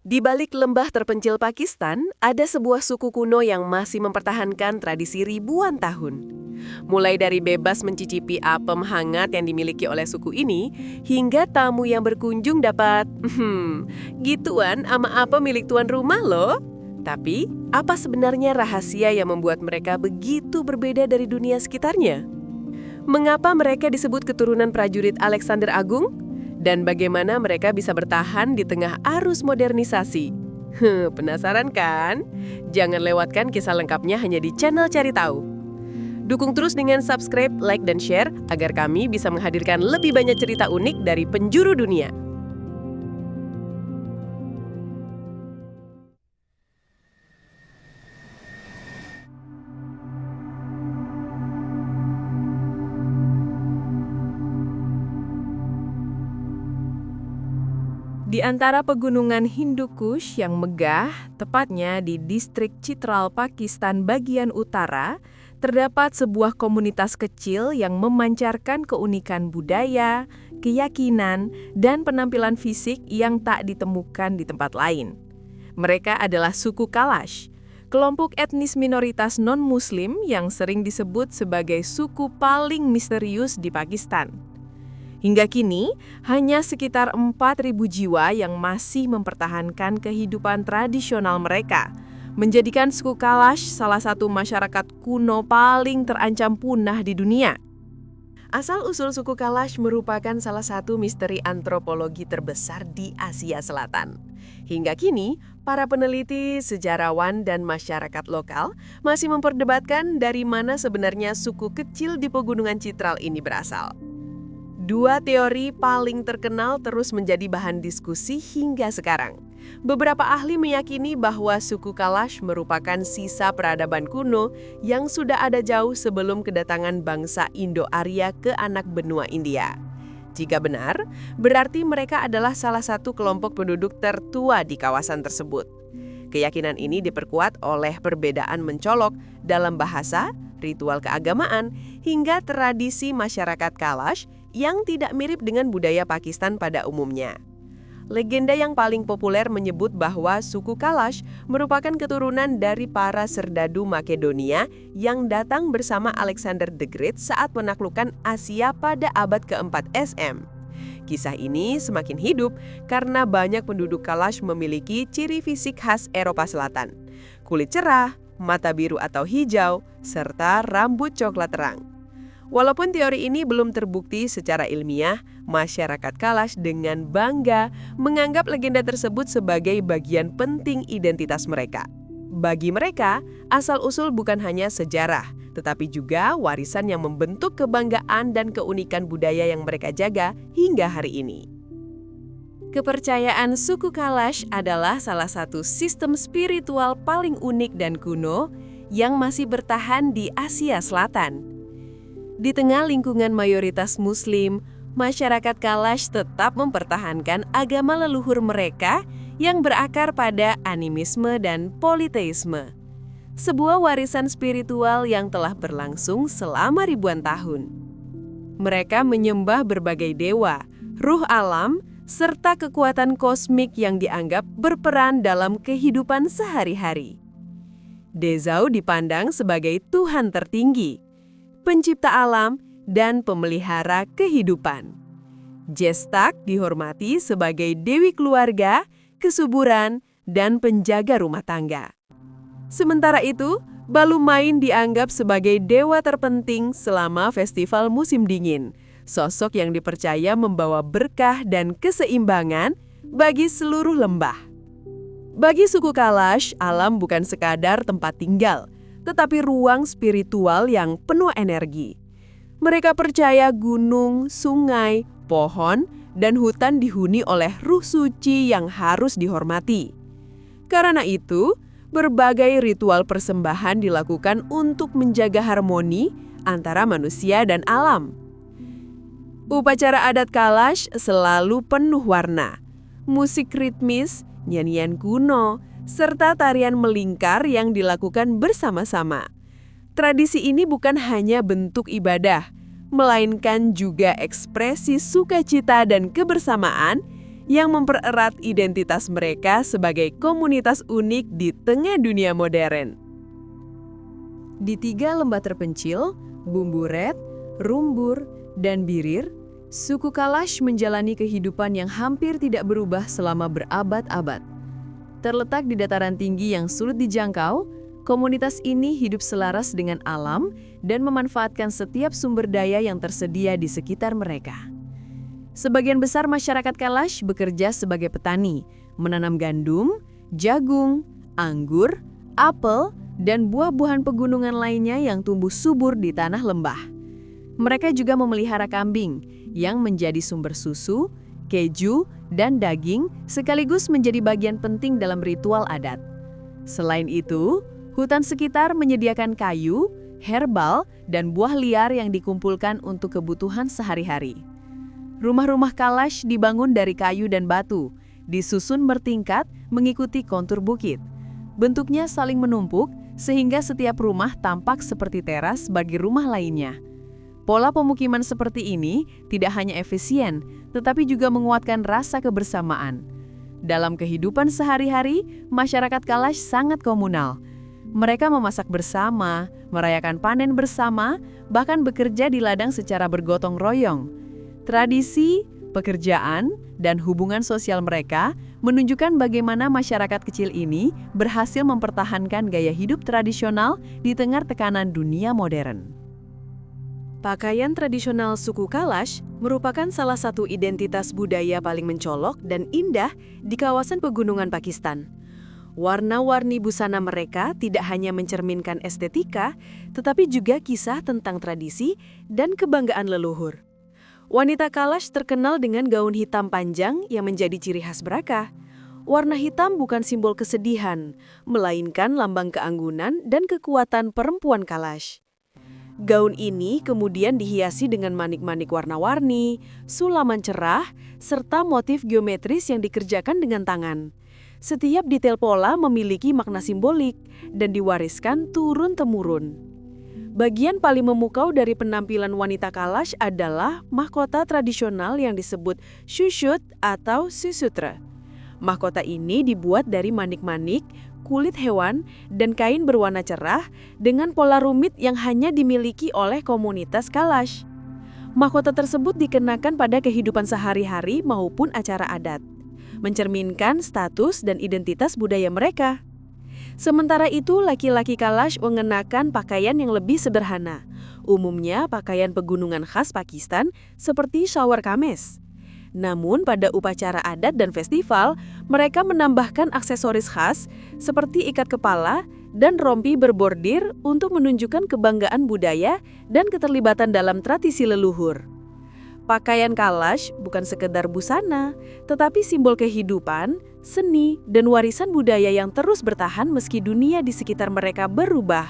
Di balik lembah terpencil Pakistan, ada sebuah suku kuno yang masih mempertahankan tradisi ribuan tahun. Mulai dari bebas mencicipi apem hangat yang dimiliki oleh suku ini, hingga tamu yang berkunjung dapat, gituan ama apa milik tuan rumah loh. Tapi, apa sebenarnya rahasia yang membuat mereka begitu berbeda dari dunia sekitarnya? Mengapa mereka disebut keturunan prajurit Alexander Agung? Dan bagaimana mereka bisa bertahan di tengah arus modernisasi? Penasaran kan? Jangan lewatkan kisah lengkapnya hanya di channel Cari Tahu. Dukung terus dengan subscribe, like, dan share agar kami bisa menghadirkan lebih banyak cerita unik dari penjuru dunia. Di antara pegunungan Hindu Kush yang megah, tepatnya di distrik Chitral, Pakistan bagian utara, terdapat sebuah komunitas kecil yang memancarkan keunikan budaya, keyakinan, dan penampilan fisik yang tak ditemukan di tempat lain. Mereka adalah suku Kalash, kelompok etnis minoritas non-Muslim yang sering disebut sebagai suku paling misterius di Pakistan. Hingga kini, hanya sekitar 4.000 jiwa yang masih mempertahankan kehidupan tradisional mereka, menjadikan suku Kalash salah satu masyarakat kuno paling terancam punah di dunia. Asal-usul suku Kalash merupakan salah satu misteri antropologi terbesar di Asia Selatan. Hingga kini, para peneliti, sejarawan, dan masyarakat lokal masih memperdebatkan dari mana sebenarnya suku kecil di pegunungan Chitral ini berasal. Dua teori paling terkenal terus menjadi bahan diskusi hingga sekarang. Beberapa ahli meyakini bahwa suku Kalash merupakan sisa peradaban kuno yang sudah ada jauh sebelum kedatangan bangsa Indo-Arya ke anak benua India. Jika benar, berarti mereka adalah salah satu kelompok penduduk tertua di kawasan tersebut. Keyakinan ini diperkuat oleh perbedaan mencolok dalam bahasa, ritual keagamaan, hingga tradisi masyarakat Kalash yang tidak mirip dengan budaya Pakistan pada umumnya. Legenda yang paling populer menyebut bahwa suku Kalash merupakan keturunan dari para serdadu Makedonia yang datang bersama Alexander the Great saat menaklukkan Asia pada abad keempat SM. Kisah ini semakin hidup karena banyak penduduk Kalash memiliki ciri fisik khas Eropa Selatan. Kulit cerah, mata biru atau hijau, serta rambut coklat terang. Walaupun teori ini belum terbukti secara ilmiah, masyarakat Kalash dengan bangga menganggap legenda tersebut sebagai bagian penting identitas mereka. Bagi mereka, asal-usul bukan hanya sejarah, tetapi juga warisan yang membentuk kebanggaan dan keunikan budaya yang mereka jaga hingga hari ini. Kepercayaan suku Kalash adalah salah satu sistem spiritual paling unik dan kuno yang masih bertahan di Asia Selatan. Di tengah lingkungan mayoritas Muslim, masyarakat Kalash tetap mempertahankan agama leluhur mereka yang berakar pada animisme dan politeisme. Sebuah warisan spiritual yang telah berlangsung selama ribuan tahun. Mereka menyembah berbagai dewa, ruh alam, serta kekuatan kosmik yang dianggap berperan dalam kehidupan sehari-hari. Dezau dipandang sebagai Tuhan tertinggi, pencipta alam, dan pemelihara kehidupan. Jestak dihormati sebagai dewi keluarga, kesuburan, dan penjaga rumah tangga. Sementara itu, Balumain dianggap sebagai dewa terpenting selama festival musim dingin, sosok yang dipercaya membawa berkah dan keseimbangan bagi seluruh lembah. Bagi suku Kalash, alam bukan sekadar tempat tinggal, tetapi ruang spiritual yang penuh energi. Mereka percaya gunung, sungai, pohon, dan hutan dihuni oleh ruh suci yang harus dihormati. Karena itu, berbagai ritual persembahan dilakukan untuk menjaga harmoni antara manusia dan alam. Upacara adat Kalash selalu penuh warna, musik ritmis, nyanyian kuno, serta tarian melingkar yang dilakukan bersama-sama. Tradisi ini bukan hanya bentuk ibadah, melainkan juga ekspresi sukacita dan kebersamaan yang mempererat identitas mereka sebagai komunitas unik di tengah dunia modern. Di 3 lembah terpencil, Bumburet, Rumbur, dan Birir, suku Kalash menjalani kehidupan yang hampir tidak berubah selama berabad-abad. Terletak di dataran tinggi yang sulit dijangkau, komunitas ini hidup selaras dengan alam dan memanfaatkan setiap sumber daya yang tersedia di sekitar mereka. Sebagian besar masyarakat Kalash bekerja sebagai petani, menanam gandum, jagung, anggur, apel, dan buah-buahan pegunungan lainnya yang tumbuh subur di tanah lembah. Mereka juga memelihara kambing yang menjadi sumber susu, keju, dan daging sekaligus menjadi bagian penting dalam ritual adat. Selain itu, hutan sekitar menyediakan kayu, herbal, dan buah liar yang dikumpulkan untuk kebutuhan sehari-hari. Rumah-rumah Kalash dibangun dari kayu dan batu, disusun bertingkat mengikuti kontur bukit. Bentuknya saling menumpuk, sehingga setiap rumah tampak seperti teras bagi rumah lainnya. Pola pemukiman seperti ini tidak hanya efisien, tetapi juga menguatkan rasa kebersamaan. Dalam kehidupan sehari-hari, masyarakat Kalash sangat komunal. Mereka memasak bersama, merayakan panen bersama, bahkan bekerja di ladang secara bergotong royong. Tradisi, pekerjaan, dan hubungan sosial mereka menunjukkan bagaimana masyarakat kecil ini berhasil mempertahankan gaya hidup tradisional di tengah tekanan dunia modern. Pakaian tradisional suku Kalash merupakan salah satu identitas budaya paling mencolok dan indah di kawasan pegunungan Pakistan. Warna-warni busana mereka tidak hanya mencerminkan estetika, tetapi juga kisah tentang tradisi dan kebanggaan leluhur. Wanita Kalash terkenal dengan gaun hitam panjang yang menjadi ciri khas mereka. Warna hitam bukan simbol kesedihan, melainkan lambang keanggunan dan kekuatan perempuan Kalash. Gaun ini kemudian dihiasi dengan manik-manik warna-warni, sulaman cerah, serta motif geometris yang dikerjakan dengan tangan. Setiap detail pola memiliki makna simbolik dan diwariskan turun-temurun. Bagian paling memukau dari penampilan wanita Kalash adalah mahkota tradisional yang disebut shushut atau susutra. Mahkota ini dibuat dari manik-manik, kulit hewan, dan kain berwarna cerah dengan pola rumit yang hanya dimiliki oleh komunitas Kalash. Mahkota tersebut dikenakan pada kehidupan sehari-hari maupun acara adat, mencerminkan status dan identitas budaya mereka. Sementara itu, laki-laki Kalash mengenakan pakaian yang lebih sederhana, umumnya pakaian pegunungan khas Pakistan seperti shalwar kameez. Namun pada upacara adat dan festival, mereka menambahkan aksesoris khas seperti ikat kepala dan rompi berbordir untuk menunjukkan kebanggaan budaya dan keterlibatan dalam tradisi leluhur. Pakaian Kalash bukan sekedar busana, tetapi simbol kehidupan, seni, dan warisan budaya yang terus bertahan meski dunia di sekitar mereka berubah.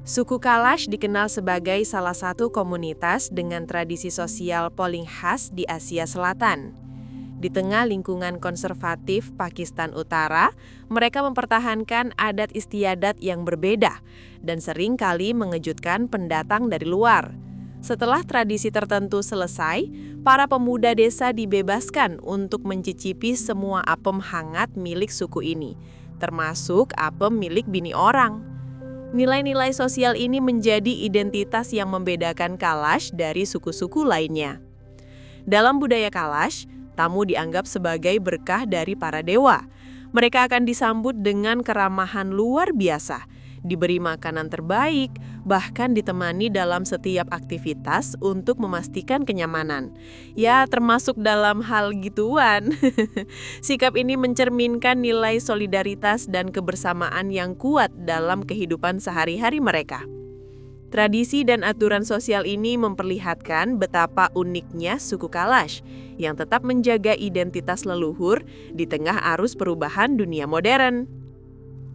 Suku Kalash dikenal sebagai salah satu komunitas dengan tradisi sosial paling khas di Asia Selatan. Di tengah lingkungan konservatif Pakistan Utara, mereka mempertahankan adat istiadat yang berbeda dan sering kali mengejutkan pendatang dari luar. Setelah tradisi tertentu selesai, para pemuda desa dibebaskan untuk mencicipi semua apem hangat milik suku ini, termasuk apem milik bini orang. Nilai-nilai sosial ini menjadi identitas yang membedakan Kalash dari suku-suku lainnya. Dalam budaya Kalash, tamu dianggap sebagai berkah dari para dewa. Mereka akan disambut dengan keramahan luar biasa, diberi makanan terbaik, bahkan ditemani dalam setiap aktivitas untuk memastikan kenyamanan. Ya, termasuk dalam hal gituan. Sikap ini mencerminkan nilai solidaritas dan kebersamaan yang kuat dalam kehidupan sehari-hari mereka. Tradisi dan aturan sosial ini memperlihatkan betapa uniknya suku Kalash yang tetap menjaga identitas leluhur di tengah arus perubahan dunia modern.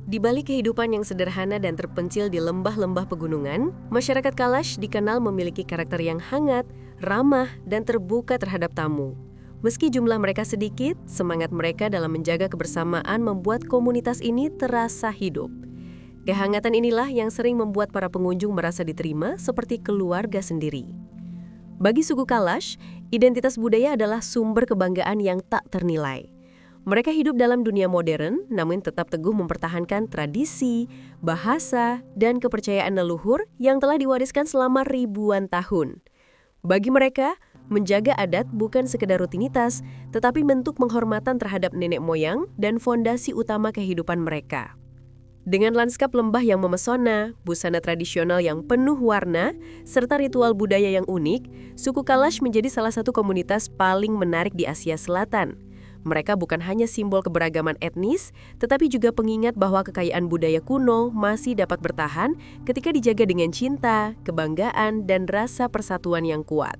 Di balik kehidupan yang sederhana dan terpencil di lembah-lembah pegunungan, masyarakat Kalash dikenal memiliki karakter yang hangat, ramah, dan terbuka terhadap tamu. Meski jumlah mereka sedikit, semangat mereka dalam menjaga kebersamaan membuat komunitas ini terasa hidup. Kehangatan inilah yang sering membuat para pengunjung merasa diterima seperti keluarga sendiri. Bagi suku Kalash, identitas budaya adalah sumber kebanggaan yang tak ternilai. Mereka hidup dalam dunia modern, namun tetap teguh mempertahankan tradisi, bahasa, dan kepercayaan leluhur yang telah diwariskan selama ribuan tahun. Bagi mereka, menjaga adat bukan sekedar rutinitas, tetapi bentuk penghormatan terhadap nenek moyang dan fondasi utama kehidupan mereka. Dengan lanskap lembah yang memesona, busana tradisional yang penuh warna, serta ritual budaya yang unik, suku Kalash menjadi salah satu komunitas paling menarik di Asia Selatan. Mereka bukan hanya simbol keberagaman etnis, tetapi juga pengingat bahwa kekayaan budaya kuno masih dapat bertahan ketika dijaga dengan cinta, kebanggaan, dan rasa persatuan yang kuat.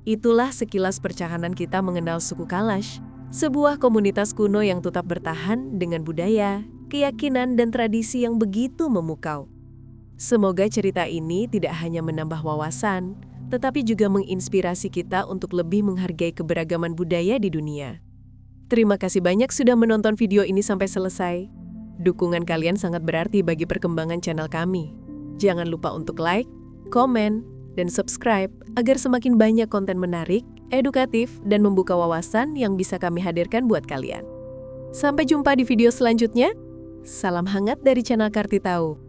Itulah sekilas perjalanan kita mengenal suku Kalash, sebuah komunitas kuno yang tetap bertahan dengan budaya, keyakinan, dan tradisi yang begitu memukau. Semoga cerita ini tidak hanya menambah wawasan, tetapi juga menginspirasi kita untuk lebih menghargai keberagaman budaya di dunia. Terima kasih banyak sudah menonton video ini sampai selesai. Dukungan kalian sangat berarti bagi perkembangan channel kami. Jangan lupa untuk like, komen, dan subscribe agar semakin banyak konten menarik, edukatif, dan membuka wawasan yang bisa kami hadirkan buat kalian. Sampai jumpa di video selanjutnya. Salam hangat dari channel Kartitau.